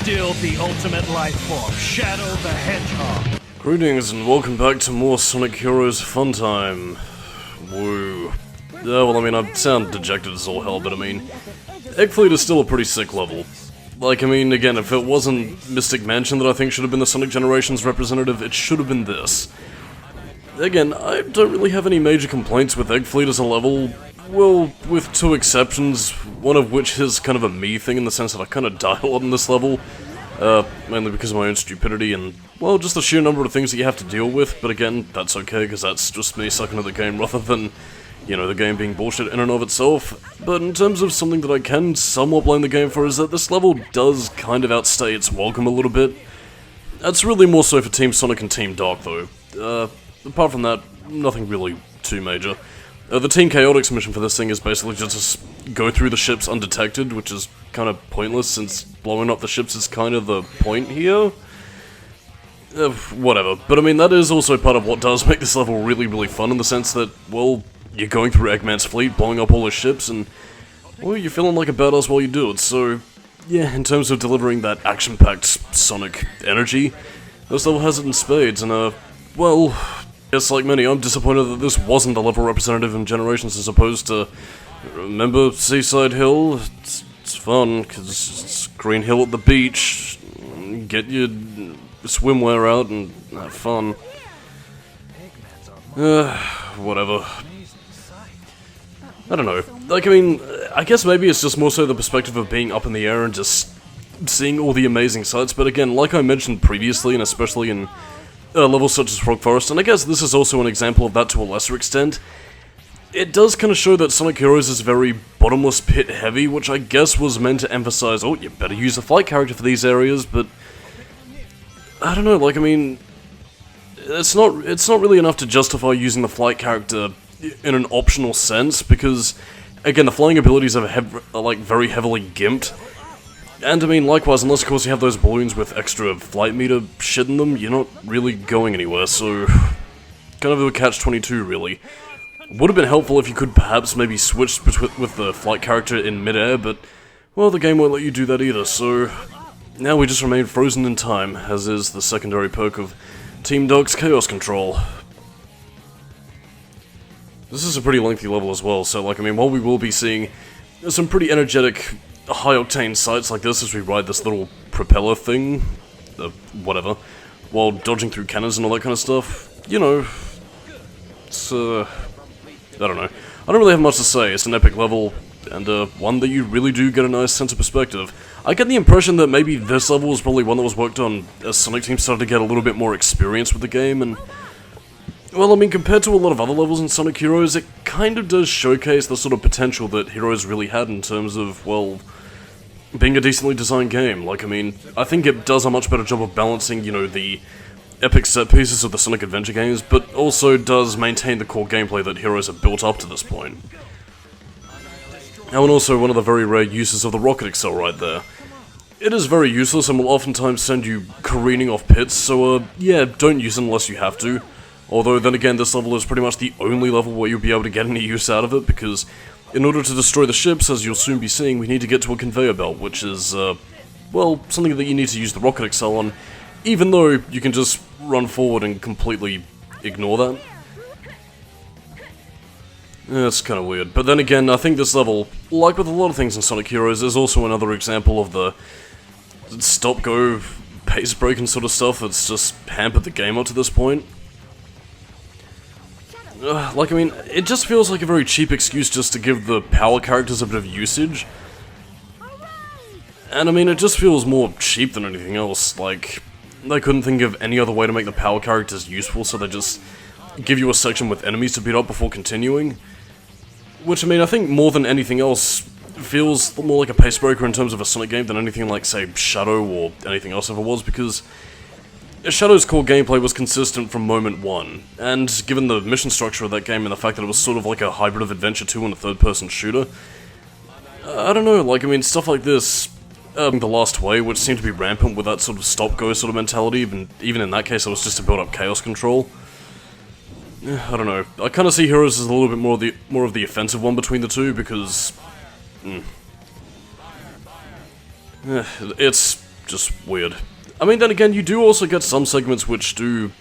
still the ultimate life form, Shadow the Hedgehog. Greetings and welcome back to more Sonic Heroes Fun Time. Woo. Well, I mean, I sound dejected as all hell, but I mean, Egg Fleet is still a pretty sick level. Like, I mean, again, if it wasn't Mystic Mansion that I think should have been the Sonic Generations representative, it should have been this. Again, I don't really have any major complaints with Egg Fleet as a level, well, with two exceptions, one of which is kind of a me thing in the sense that I kind of die a lot in this level, mainly because of my own stupidity and, well, just the sheer number of things that you have to deal with, but again, that's okay, because that's just me sucking at the game rather than, you know, the game being bullshit in and of itself. But in terms of something that I can somewhat blame the game for is that this level does kind of outstay its welcome a little bit. That's really more so for Team Sonic and Team Dark, though. Apart from that, nothing really too major. The Team Chaotix mission for this thing is basically just to go through the ships undetected, which is kind of pointless since blowing up the ships is kind of the point here. Whatever. But I mean, that is also part of what does make this level really, really fun in the sense that, well, you're going through Eggman's fleet, blowing up all his ships, and, well, you're feeling like a badass while you do it, so, yeah, in terms of delivering that action-packed Sonic energy, this level has it in spades, and, well, yes, like many, I'm disappointed that this wasn't the level representative in Generations as opposed to, remember Seaside Hill? It's fun, because it's Green Hill at the beach, get your swimwear out and have fun. Whatever. I don't know. Like, I mean, I guess maybe it's just more so the perspective of being up in the air and just seeing all the amazing sights, but again, like I mentioned previously, and especially in levels such as Frog Forest, and I guess this is also an example of that to a lesser extent, it does kind of show that Sonic Heroes is very bottomless pit heavy, which I guess was meant to emphasize, oh, you better use a flight character for these areas, but I don't know, like, I mean, it's not really enough to justify using the flight character in an optional sense, because, again, the flying abilities are like, very heavily gimped, and, I mean, likewise, unless, of course, you have those balloons with extra flight meter shit in them, you're not really going anywhere, so kind of a catch-22, really. Would have been helpful if you could perhaps maybe switch with the flight character in mid-air, but, well, the game won't let you do that either, so now we just remain frozen in time, as is the secondary perk of Team Dark's Chaos Control. This is a pretty lengthy level as well, so, like, I mean, while we will be seeing some pretty energetic, high-octane sights like this as we ride this little propeller thing, whatever, while dodging through cannons and all that kind of stuff, you know, it's, I don't know. I don't really have much to say. It's an epic level, and, one that you really do get a nice sense of perspective. I get the impression that maybe this level was probably one that was worked on as Sonic Team started to get a little bit more experience with the game, and, well, I mean, compared to a lot of other levels in Sonic Heroes, it kind of does showcase the sort of potential that Heroes really had in terms of, well, being a decently designed game. Like, I mean, I think it does a much better job of balancing, you know, the epic set pieces of the Sonic Adventure games, but also does maintain the core gameplay that Heroes have built up to this point. And also one of the very rare uses of the Rocket Excel right there. It is very useless and will oftentimes send you careening off pits, so, yeah, don't use it unless you have to. Although, then again, this level is pretty much the only level where you'll be able to get any use out of it, because in order to destroy the ships, as you'll soon be seeing, we need to get to a conveyor belt, which is, well, something that you need to use the Rocket Excel on, even though you can just run forward and completely ignore that. It's kind of weird. But then again, I think this level, like with a lot of things in Sonic Heroes, is also another example of the stop-go, pace-breaking sort of stuff that's just hampered the game up to this point. Like, I mean, it just feels like a very cheap excuse just to give the power characters a bit of usage. And I mean, it just feels more cheap than anything else. Like, they couldn't think of any other way to make the power characters useful, so they just give you a section with enemies to beat up before continuing. Which, I mean, I think more than anything else feels more like a pace breaker in terms of a Sonic game than anything like, say, Shadow or anything else ever was, because Shadow's core gameplay was consistent from moment one, and given the mission structure of that game and the fact that it was sort of like a hybrid of Adventure 2 and a third-person shooter, I don't know, like, I mean, stuff like this, The Last Way, which seemed to be rampant with that sort of stop-go sort of mentality, and even in that case it was just to build up chaos control. I don't know, I kind of see Heroes as a little bit more of the offensive one between the two, because it's just weird. I mean, then again, you do also get some segments which do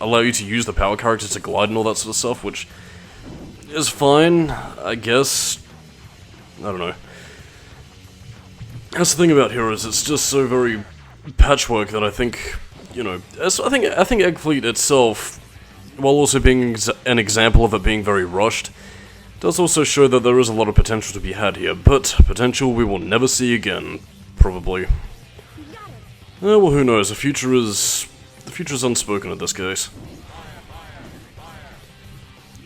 allow you to use the power character to glide and all that sort of stuff, which is fine, I guess. I don't know. That's the thing about Heroes, it's just so very patchwork that I think, you know, I think Egg Fleet itself, while also being an example of it being very rushed, does also show that there is a lot of potential to be had here, but potential we will never see again, probably. Well, who knows, the future is unspoken in this case.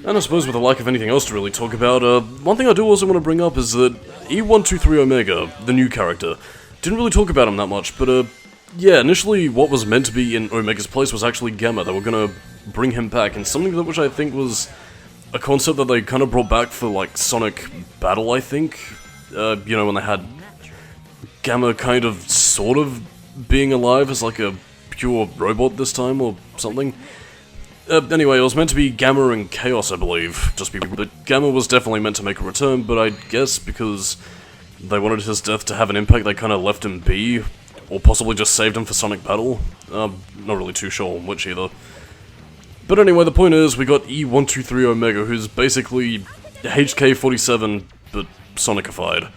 And I suppose with the lack of anything else to really talk about, one thing I do also want to bring up is that E123 Omega, the new character, didn't really talk about him that much, but yeah, initially what was meant to be in Omega's place was actually Gamma. They were gonna bring him back, and something that which I think was a concept that they kind of brought back for, like, Sonic Battle, I think. You know, when they had Gamma kind of, sort of, being alive as, like, a pure robot this time, or something. Anyway, it was meant to be Gamma and Chaos, I believe, but Gamma was definitely meant to make a return, but I guess because they wanted his death to have an impact, they kind of left him be, or possibly just saved him for Sonic Battle. Not really too sure on which either. But anyway, the point is, we got E123 Omega, who's basically HK47, but Sonicified.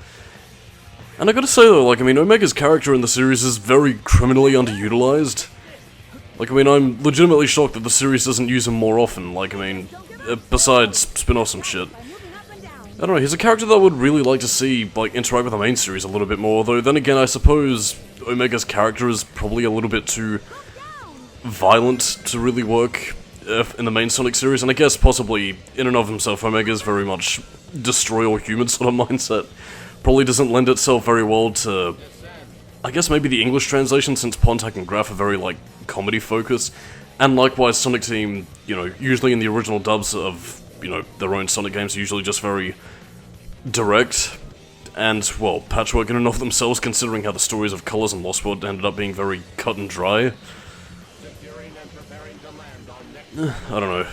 And I gotta say though, like, I mean, Omega's character in the series is very criminally underutilized. Like, I mean, I'm legitimately shocked that the series doesn't use him more often, like, I mean, besides spin-offs and shit. I don't know, he's a character that I would really like to see, like, interact with the main series a little bit more, though then again, I suppose Omega's character is probably a little bit too violent to really work in the main Sonic series, and I guess possibly, in and of himself, Omega's very much destroy all humans sort of mindset. Probably doesn't lend itself very well to, I guess maybe the English translation, since Pontac and Graph are very, like, comedy-focused, and likewise Sonic Team, you know, usually in the original dubs of, you know, their own Sonic games are usually just very direct, and, well, patchwork in and of themselves, considering how the stories of Colors and Lost World ended up being very cut and dry. I don't know,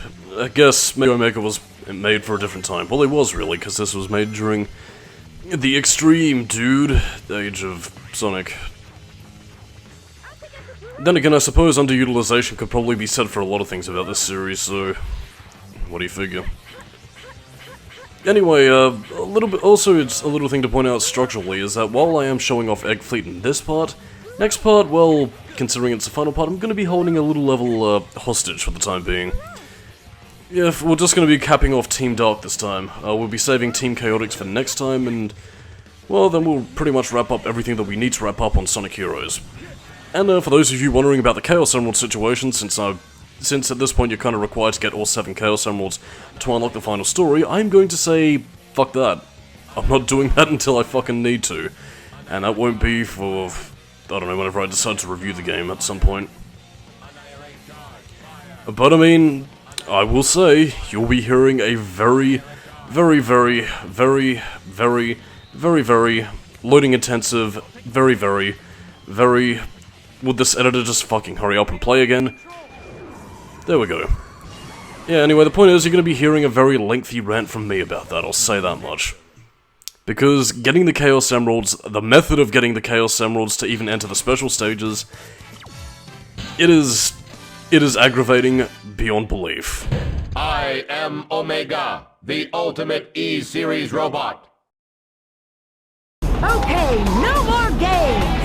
I guess maybe Omega was made for a different time. Well, it was really, because this was made during the extreme, dude, age of Sonic. Then again, I suppose underutilization could probably be said for a lot of things about this series, so what do you figure? Anyway, a little bit, also it's a little thing to point out structurally, is that while I am showing off Egg Fleet in this part, next part, well, considering it's the final part, I'm going to be holding a little level hostage for the time being. Yeah, we're just going to be capping off Team Dark this time. We'll be saving Team Chaotix for next time, and, well, then we'll pretty much wrap up everything that we need to wrap up on Sonic Heroes. And for those of you wondering about the Chaos Emerald situation, since at this point you're kind of required to get all 7 Chaos Emeralds to unlock the final story, I'm going to say, fuck that. I'm not doing that until I fucking need to. And that won't be for, I don't know, whenever I decide to review the game at some point. But I mean, I will say, you'll be hearing a very, very, very, very, very, very, very loading intensive, very, very, very... Would this editor just fucking hurry up and play again? There we go. Yeah, anyway, the point is, you're going to be hearing a very lengthy rant from me about that, I'll say that much. Because getting the Chaos Emeralds, the method of getting the Chaos Emeralds to even enter the special stages, it is aggravating beyond belief. I am Omega, the ultimate E-Series robot. Okay, no more games!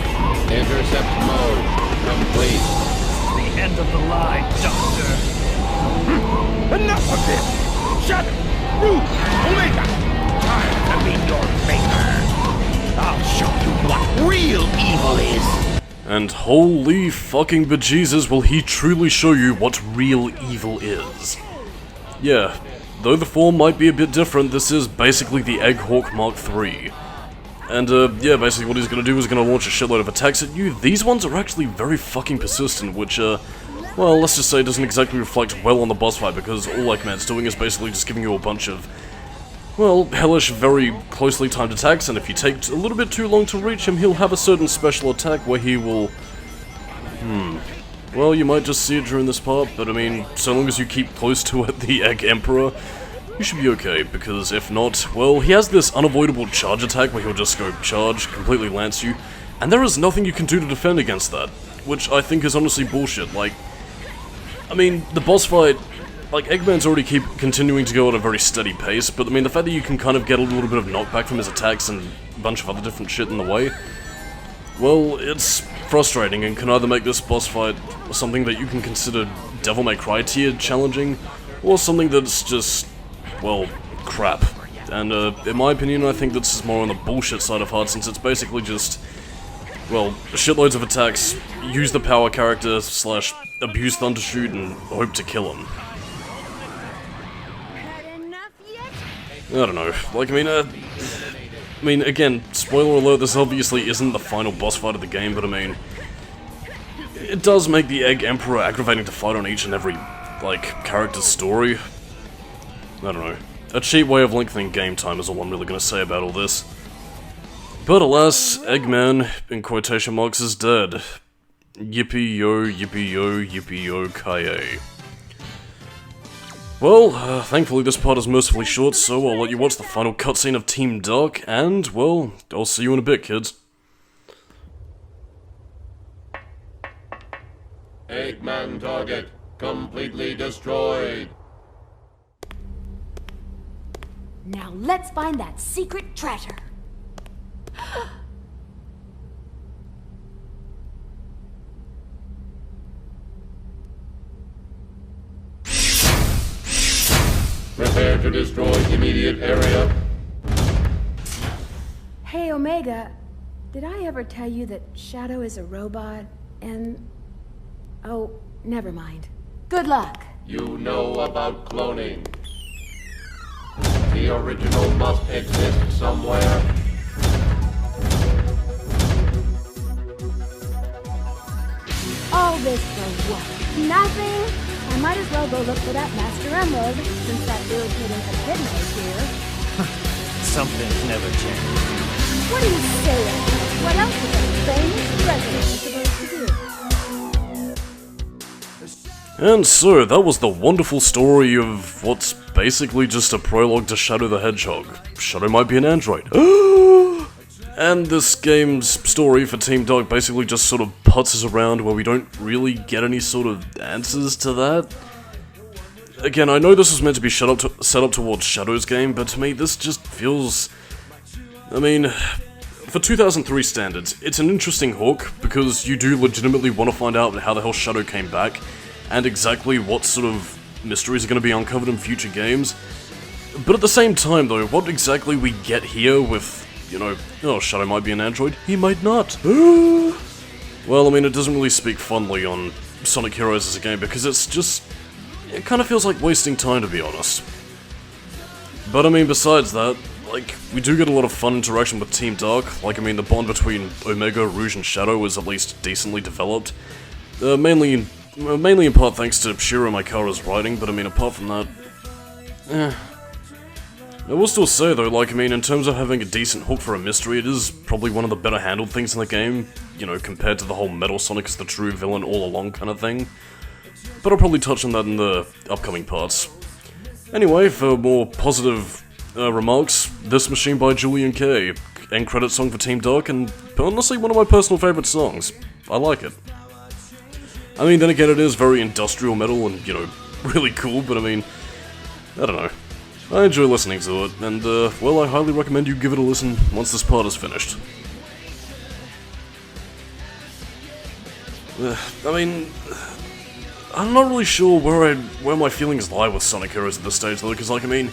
Intercept mode complete. The end of the line, Doctor. Enough of this! Shut up! Root! Omega! Time to meet your maker! I'll show you what real evil is! And holy fucking bejesus, will he truly show you what real evil is. Yeah, though the form might be a bit different, this is basically the Egghawk Mark III. And, yeah, basically what he's gonna do is gonna launch a shitload of attacks at you. These ones are actually very fucking persistent, which, well, let's just say doesn't exactly reflect well on the boss fight, because all Eggman's doing is basically just giving you a bunch of, well, hellish, very closely timed attacks, and if you take a little bit too long to reach him, he'll have a certain special attack where he will... Well, you might just see it during this part, but I mean, so long as you keep close to it, the Egg Emperor, you should be okay, because if not, well, he has this unavoidable charge attack where he'll just go charge, completely lance you, And there is nothing you can do to defend against that, which I think is honestly bullshit. Like, I mean, the boss fight, like, Eggman's already continuing to go at a very steady pace, but I mean, the fact that you can kind of get a little bit of knockback from his attacks and a bunch of other different shit in the way, well, it's frustrating and can either make this boss fight something that you can consider Devil May Cry tier challenging, or something that's just, well, crap. And in my opinion, I think this is more on the bullshit side of heart, since it's basically just, well, shitloads of attacks, use the power character slash abuse Thundershoot and hope to kill him. I don't know, like, I mean, again, spoiler alert, this obviously isn't the final boss fight of the game, but I mean, it does make the Egg Emperor aggravating to fight on each and every, like, character's story. I don't know. A cheap way of lengthening game time is all I'm really gonna say about all this. But alas, Eggman, in quotation marks, is dead. Yippee-yo, yippee-yo, yippee-yo, kaye. Well, thankfully this part is mercifully short, so I'll let you watch the final cutscene of Team Dark, and, well, I'll see you in a bit, kids. Eggman target completely destroyed. Now let's find that secret treasure. Prepare to destroy immediate area. Hey, Omega, did I ever tell you that Shadow is a robot, and... Oh, never mind. Good luck. You know about cloning. The original must exist somewhere. All this for what? Nothing? I might as well go look for that Master Emerald, since that irritating echidna is here. Some things never change. What are you saying? What else is a famous president supposed to do? And so, that was the wonderful story of what's basically just a prologue to Shadow the Hedgehog. Shadow might be an android. And this game's story for Team Dark basically just sort of putzes around where we don't really get any sort of answers to that. Again, I know this was meant to be set up towards Shadow's game, but to me this just feels... I mean, for 2003 standards, it's an interesting hook, because you do legitimately want to find out how the hell Shadow came back, and exactly what sort of mysteries are going to be uncovered in future games. But at the same time though, what exactly we get here with, you know, oh, Shadow might be an android, he might not. Well, I mean, it doesn't really speak fondly on Sonic Heroes as a game, because it's just... it kind of feels like wasting time, to be honest. But I mean, besides that, like, we do get a lot of fun interaction with Team Dark. Like, I mean, the bond between Omega, Rouge, and Shadow is at least decently developed. Mainly in part thanks to Shiro Maikara's writing, but I mean, apart from that... I will still say though, like, I mean, in terms of having a decent hook for a mystery, it is probably one of the better handled things in the game, you know, compared to the whole Metal Sonic is the true villain all along kind of thing. But I'll probably touch on that in the upcoming parts. Anyway, for more positive remarks, This Machine by Julian K. End credit song for Team Dark, and honestly one of my personal favourite songs. I like it. I mean, then again, it is very industrial metal and, you know, really cool, but I mean, I don't know. I enjoy listening to it, and, well, I highly recommend you give it a listen once this part is finished. I mean, I'm not really sure where my feelings lie with Sonic Heroes at this stage, though, because, like, I mean,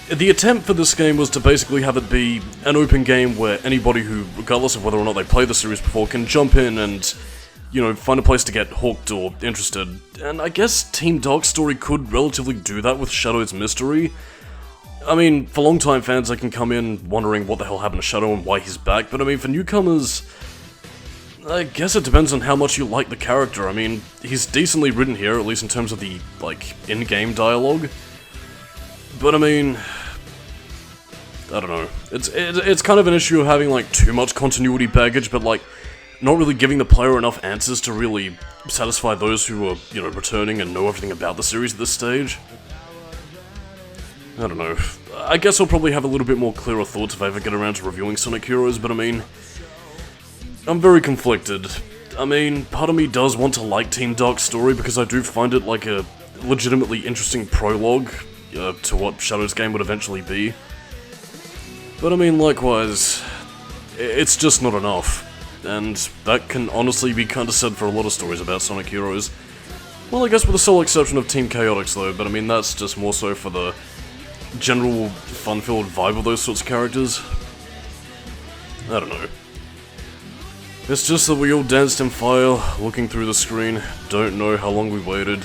the attempt for this game was to basically have it be an open game where anybody who, regardless of whether or not they played the series before, can jump in and, you know, find a place to get hooked or interested. And I guess Team Dark's story could relatively do that with Shadow's mystery. I mean, for longtime fans, they can come in wondering what the hell happened to Shadow and why he's back, but I mean, for newcomers, I guess it depends on how much you like the character. I mean, he's decently written here, at least in terms of the, like, in-game dialogue. But I mean, I don't know. It's kind of an issue of having, like, too much continuity baggage, but, like, not really giving the player enough answers to really satisfy those who are, you know, returning and know everything about the series at this stage. I don't know. I guess I'll probably have a little bit more clearer thoughts if I ever get around to reviewing Sonic Heroes, but I mean... I'm very conflicted. I mean, part of me does want to like Team Dark's story because I do find it like a legitimately interesting prologue to what Shadow's game would eventually be. But I mean, likewise, it's just not enough. And that can honestly be kinda said for a lot of stories about Sonic Heroes. Well, I guess with the sole exception of Team Chaotix though, but I mean that's just more so for the general fun-filled vibe of those sorts of characters. I don't know. It's just that we all danced in fire, looking through the screen, don't know how long we waited,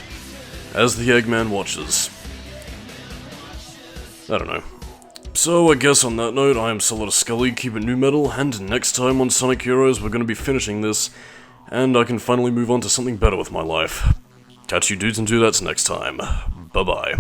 as the Eggman watches. I don't know. So I guess on that note, I am Solidus-Skully, keep it new metal, and next time on Sonic Heroes we're gonna be finishing this, and I can finally move on to something better with my life. Catch you dudes and dudettes next time. Bye-bye.